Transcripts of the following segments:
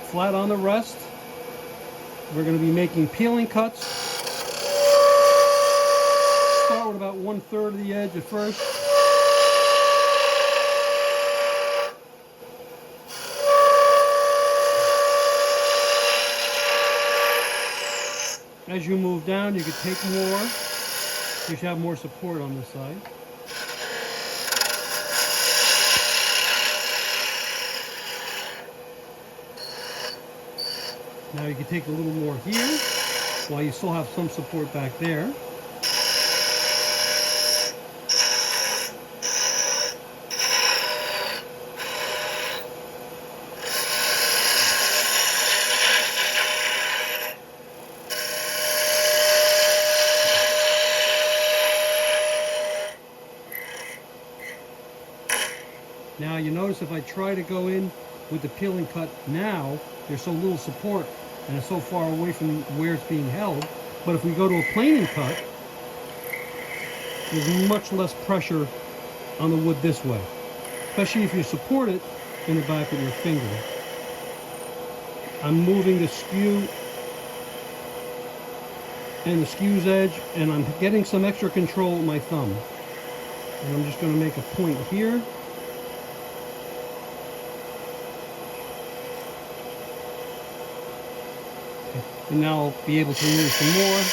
flat on the rest. We're going to be making peeling cuts. Start with about 1/3 of the edge at first. As you move down, you can take more. You should have more support on this side. Now you can take a little more here, while you still have some support back there. Now you notice if I try to go in with the peeling cut now, there's so little support and it's so far away from where it's being held. But if we go to a planing cut, there's much less pressure on the wood this way, especially if you support it in the back with your finger. I'm moving the skew and the skew's edge, and I'm getting some extra control with my thumb. And I'm just going to make a point here. And now I'll be able to remove some more.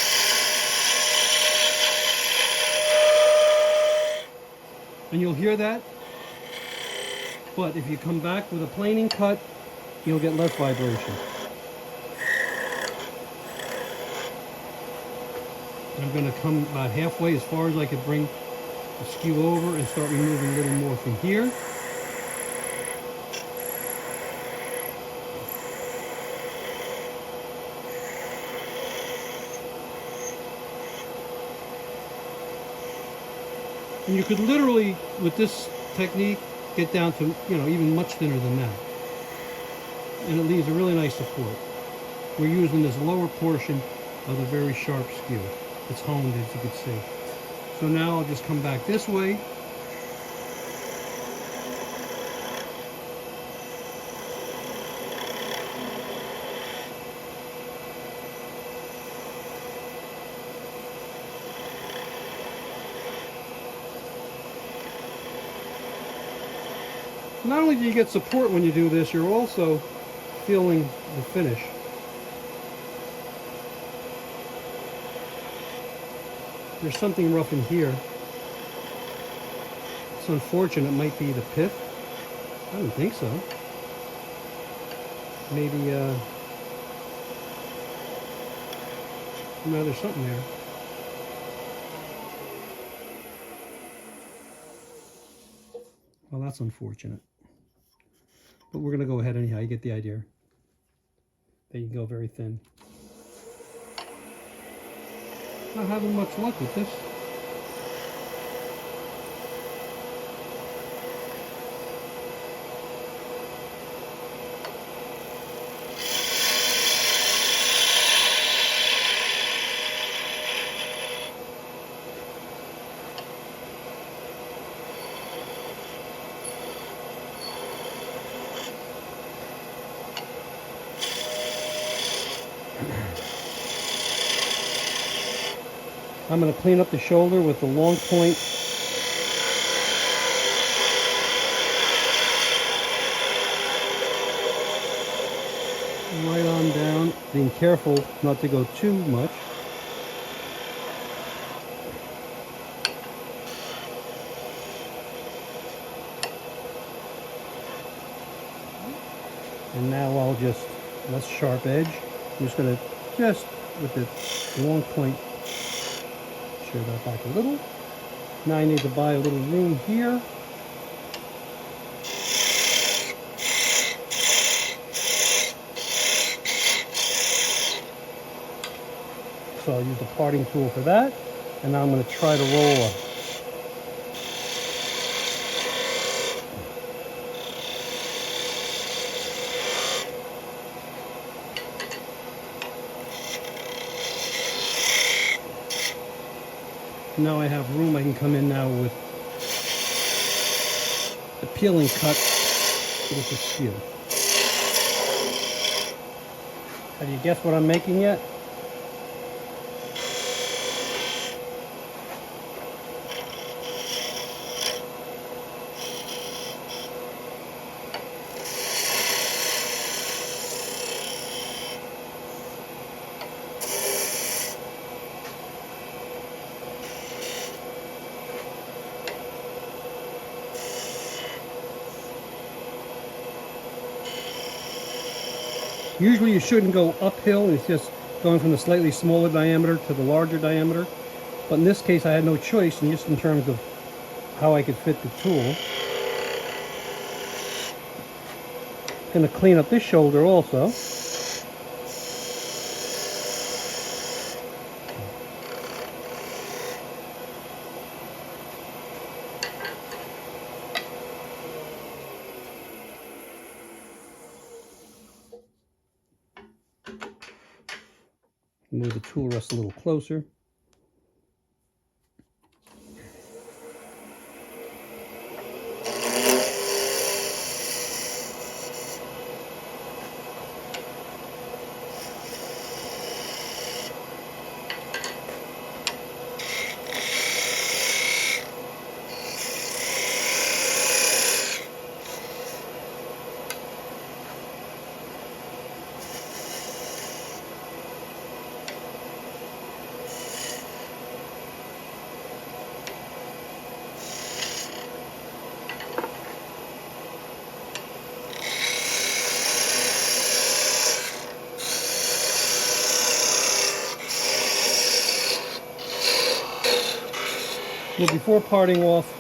And you'll hear that. But if you come back with a planing cut, you'll get less vibration. I'm going to come about halfway, as far as I could bring the skew over, and start removing a little more from here. And you could literally, with this technique, get down to, even much thinner than that. And it leaves a really nice support. We're using this lower portion of the very sharp skew. It's honed, as you can see. So now I'll just come back this way. Not only do you get support when you do this, you're also feeling the finish. There's something rough in here. It's unfortunate. It might be the pith. I don't think so. Maybe, no, there's something there. Well, that's unfortunate. But we're going to go ahead anyhow. You get the idea. There you go, very thin. Not having much luck with this. I'm going to clean up the shoulder with the long point. Right on down, being careful not to go too much. And now I'll just, that's sharp edge. I'm just going to, with the long point, shear that back a little. Now I need to buy a little room here. So I'll use the parting tool for that. And now I'm going to try to roll up. Now I have room. I can come in now with the peeling cut with the skew. Have you guessed what I'm making yet? Usually you shouldn't go uphill, it's just going from the slightly smaller diameter to the larger diameter. But in this case I had no choice, and just in terms of how I could fit the tool. I'm going to clean up this shoulder also. Move the tool rest a little closer. Well, before parting off,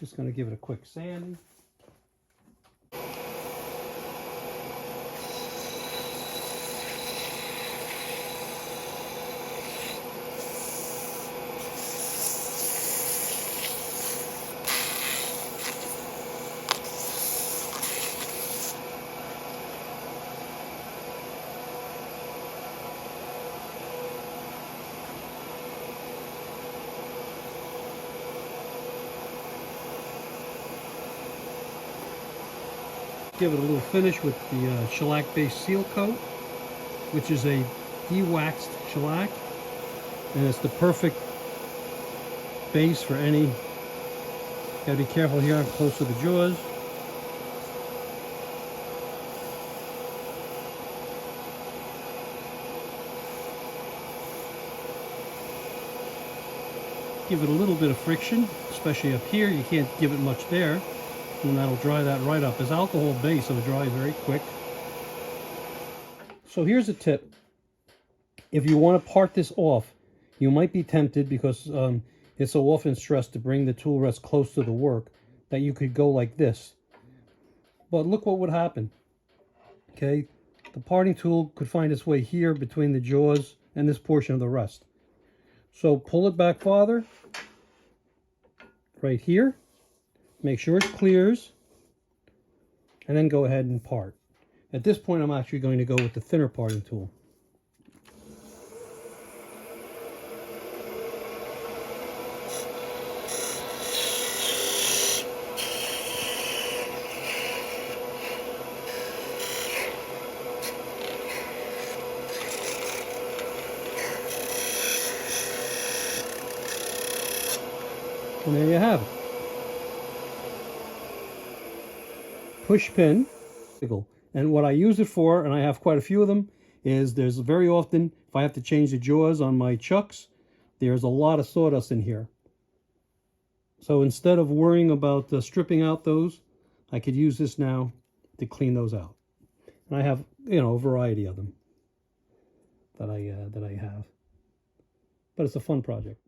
just going to give it a quick sanding. Give it a little finish with the shellac-based seal coat, which is a de-waxed shellac, and it's the perfect base for any. Gotta be careful here, I'm close to the jaws. Give it a little bit of friction, especially up here. You can't give it much there, and that'll dry that right up. It's alcohol based, so it dries very quick. So here's a tip. If you want to part this off, you might be tempted, because it's so often stressed to bring the tool rest close to the work, that you could go like this. But look what would happen. Okay, the parting tool could find its way here between the jaws and this portion of the rest. So pull it back farther, right here, make sure it clears, and then go ahead and part. At this point, I'm actually going to go with the thinner parting tool. And there you have it. Push pin. And what I use it for, and I have quite a few of them, is there's very often, if I have to change the jaws on my chucks, there's a lot of sawdust in here. So instead of worrying about stripping out those, I could use this now to clean those out. And I have, you know, a variety of them that I have. But it's a fun project.